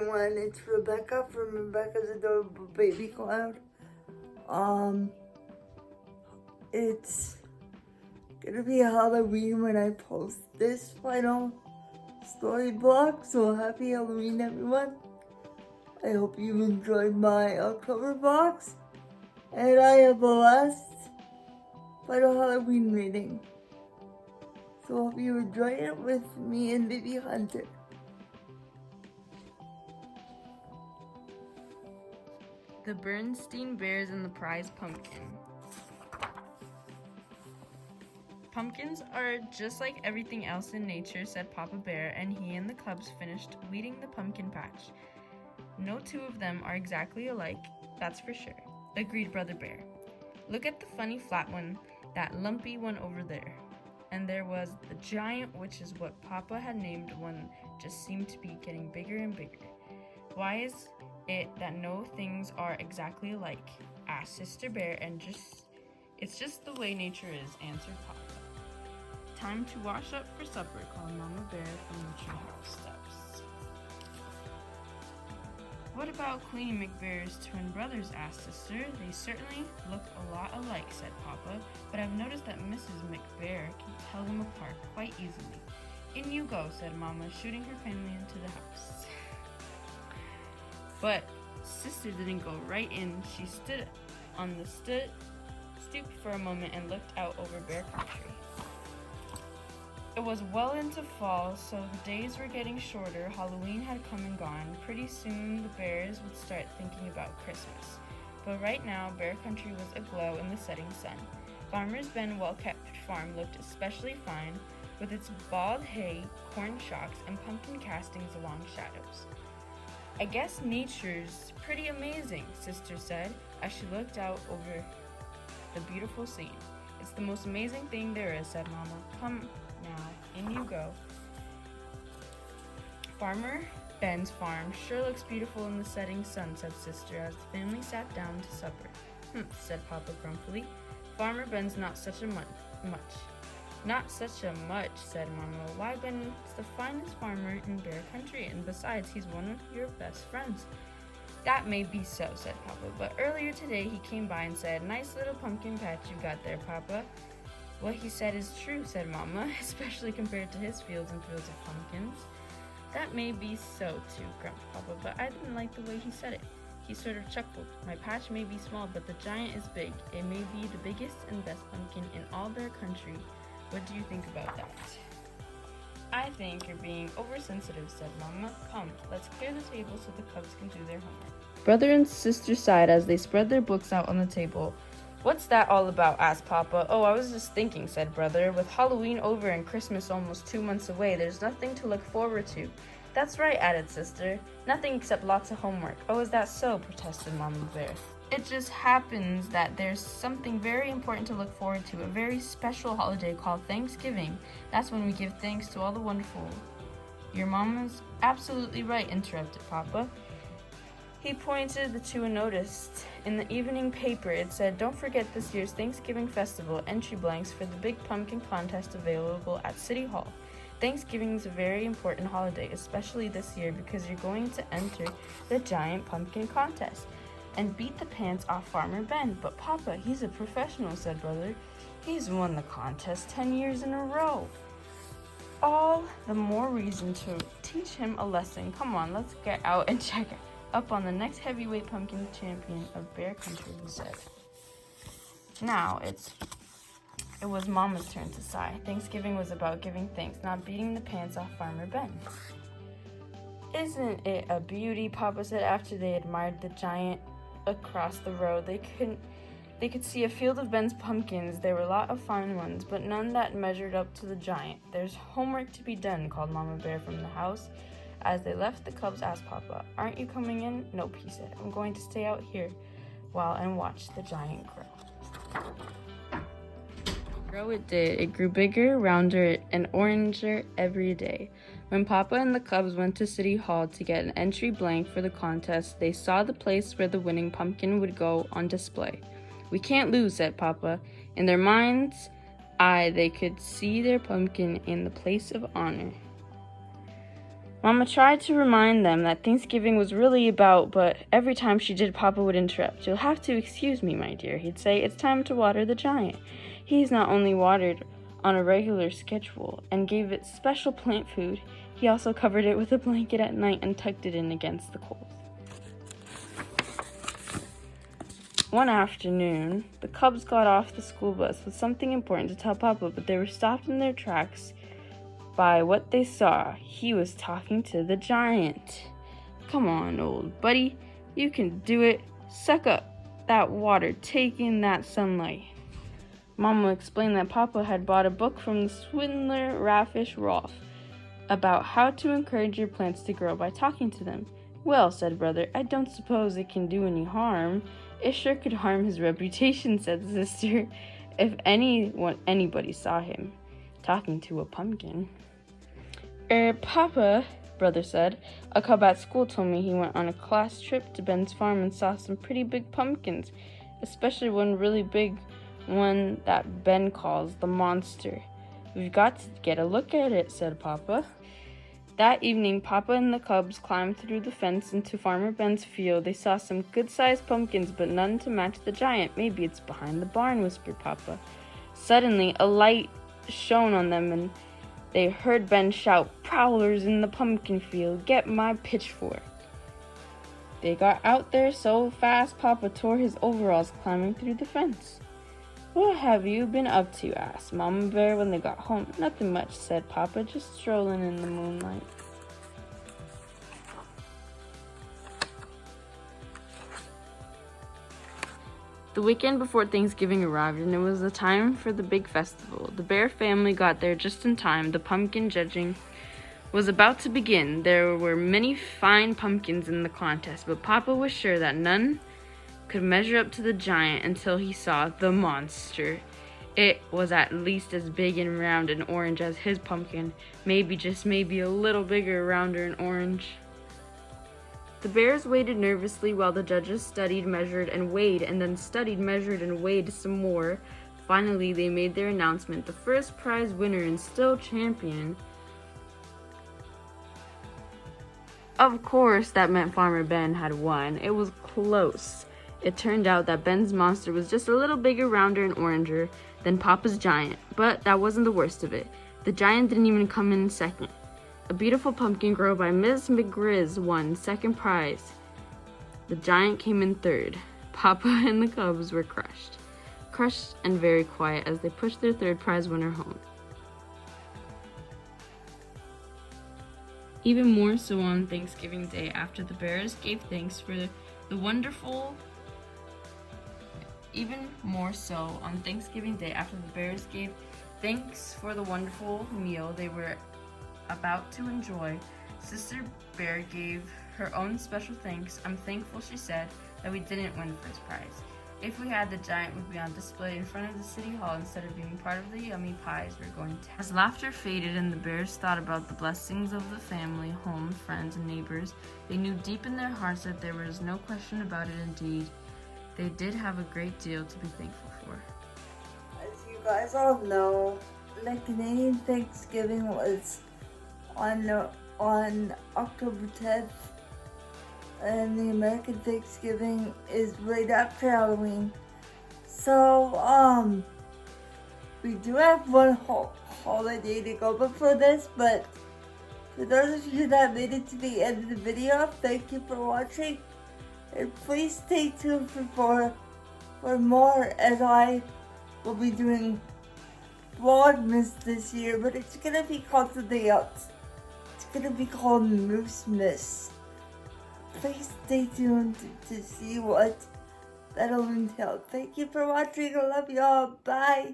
everyone. It's Rebecca from Rebecca's Adorable Baby Cloud. It's gonna be Halloween when I post this final story block, so happy Halloween, everyone. I hope you enjoyed my October box, and I have the last final Halloween reading. So hope you enjoy it with me and Baby Hunter. The Berenstain Bears and the Prize Pumpkin. Pumpkins are just like everything else in nature, said Papa Bear, and he and the cubs finished weeding the pumpkin patch. No two of them are exactly alike, that's for sure, agreed Brother Bear. Look at the funny flat one, that lumpy one over there. And there was the giant, which is what Papa had named one, just seemed to be getting bigger and bigger. Why is it that no things are exactly alike? Asked Sister Bear, and it's just the way nature is, answered Papa. Time to wash up for supper, called Mama Bear from the treehouse steps. What about Queenie McBear's twin brothers? Asked Sister. They certainly look a lot alike, said Papa, but I've noticed that Mrs. McBear can tell them apart quite easily. In you go, said Mama, shooting her family into the house. But Sister didn't go right in. She stood on the stoop for a moment and looked out over Bear Country. It was well into fall, so the days were getting shorter. Halloween had come and gone. Pretty soon the bears would start thinking about Christmas. But right now, Bear Country was aglow in the setting sun. Farmer Ben's well-kept farm looked especially fine, with its bald hay, corn shocks, and pumpkin castings along shadows. I guess nature's pretty amazing, Sister said, as she looked out over the beautiful scene. It's the most amazing thing there is, said Mama. Come now, in you go. Farmer Ben's farm sure looks beautiful in the setting sun, said Sister, as the family sat down to supper. Said Papa grumpily. Farmer Ben's not such a much. Not such a much, said Mama. Why, Ben's the finest farmer in Bear Country, and besides, he's one of your best friends. That may be so, said Papa, but earlier today he came by and said, nice little pumpkin patch you got there, Papa. What he said is true, said Mama, especially compared to his fields and fields of pumpkins. That may be so, too, grumped Papa, but I didn't like the way he said it. He sort of chuckled. My patch may be small, but the giant is big. It may be the biggest and best pumpkin in all Bear Country. What do you think about that? I think you're being oversensitive, said Mama. Come, let's clear the table so the cubs can do their homework. Brother and Sister sighed as they spread their books out on the table. What's that all about? Asked Papa. Oh, I was just thinking, said Brother. With Halloween over and Christmas almost 2 months away, there's nothing to look forward to. That's right, added Sister. Nothing except lots of homework. Oh, is that so? Protested Mama Bear. It just happens that there's something very important to look forward to, a very special holiday called Thanksgiving. That's when we give thanks to all the wonderful. Your Mama's absolutely right, interrupted Papa. He pointed the two and noticed. In the evening paper, it said, don't forget this year's Thanksgiving festival, entry blanks for the big pumpkin contest available at City Hall. Thanksgiving is a very important holiday, especially this year, because you're going to enter the giant pumpkin contest and beat the pants off Farmer Ben. But Papa, he's a professional, said Brother. He's won the contest 10 years in a row. All the more reason to teach him a lesson. Come on, let's get out and check up on the next heavyweight pumpkin champion of Bear Country, he said. Now it was Mama's turn to sigh. Thanksgiving was about giving thanks, not beating the pants off Farmer Ben. Isn't it a beauty? Papa said after they admired the giant across the road. They could see a field of Ben's pumpkins. There were a lot of fine ones, but none that measured up to the giant. There's homework to be done, called Mama Bear from the house. As they left, the cubs asked Papa, aren't you coming in? Nope, he said. I'm going to stay out here and watch the giant grow. Grow it did. It grew bigger, rounder, and oranger every day. When Papa and the cubs went to City Hall to get an entry blank for the contest, they saw the place where the winning pumpkin would go on display. We can't lose, said Papa. In their mind's eye, they could see their pumpkin in the place of honor. Mama tried to remind them that Thanksgiving was really about, but every time she did, Papa would interrupt. "You'll have to excuse me, my dear," he'd say. "It's time to water the giant." He's not only watered on a regular schedule and gave it special plant food, he also covered it with a blanket at night and tucked it in against the cold. One afternoon, the Cubs got off the school bus with something important to tell Papa, but they were stopped in their tracks by what they saw. He was talking to the giant. "Come on, old buddy, you can do it. Suck up that water, take in that sunlight." Mama explained that Papa had bought a book from the swindler Raffish Rolf about how to encourage your plants to grow by talking to them. "Well," said Brother, "I don't suppose it can do any harm." "It sure could harm his reputation," said Sister, "if anybody saw him talking to a pumpkin." Papa," Brother said, "a cub at school told me he went on a class trip to Ben's farm and saw some pretty big pumpkins, especially one really big one that Ben calls the monster. We've got to get a look at it," said Papa. That evening, Papa and the Cubs climbed through the fence into Farmer Ben's field. They saw some good-sized pumpkins, but none to match the giant. "Maybe it's behind the barn," whispered Papa. Suddenly, a light shone on them, and they heard Ben shout, "Prowlers in the pumpkin field, get my pitchfork." They got out there so fast, Papa tore his overalls climbing through the fence. "What have you been up to?" asked Mama Bear when they got home. "Nothing much," said Papa, "just strolling in the moonlight." The weekend before Thanksgiving arrived, and it was the time for the big festival. The Bear family got there just in time. The pumpkin judging was about to begin. There were many fine pumpkins in the contest, but Papa was sure that none could measure up to the giant until he saw the monster. It was at least as big and round and orange as his pumpkin, maybe, just maybe, a little bigger, rounder, and orange. The Bears waited nervously while the judges studied, measured, and weighed, and then studied, measured, and weighed some more. Finally, they made their announcement. The first prize winner and still champion. Of course, that meant Farmer Ben had won. It was close. It turned out that Ben's monster was just a little bigger, rounder, and oranger than Papa's giant, but that wasn't the worst of it. The giant didn't even come in second. A beautiful pumpkin grown by Miss McGrizz won second prize. The giant came in third. Papa and the Cubs were crushed and very quiet as they pushed their third prize winner home. Even more so on Thanksgiving Day, after the Bears gave thanks for the wonderful meal they were about to enjoy, Sister Bear gave her own special thanks. "I'm thankful," she said, "that we didn't win first prize. If we had, the giant would be on display in front of the city hall instead of being part of the yummy pies we're going to have." As laughter faded and the Bears thought about the blessings of the family, home, friends, and neighbors, they knew deep in their hearts that there was no question about it. Indeed, they did have a great deal to be thankful for. As you guys all know, the Canadian Thanksgiving was on October 10th, and the American Thanksgiving is right after Halloween. So, we do have one holiday to go before this, but for those of you that made it to the end of the video, thank you for watching, and please stay tuned for more, as I will be doing Vlogmas this year, but it's gonna be called something else. It's gonna be called Moosemas. Please stay tuned to see what that'll entail. Thank you for watching. I love y'all. Bye.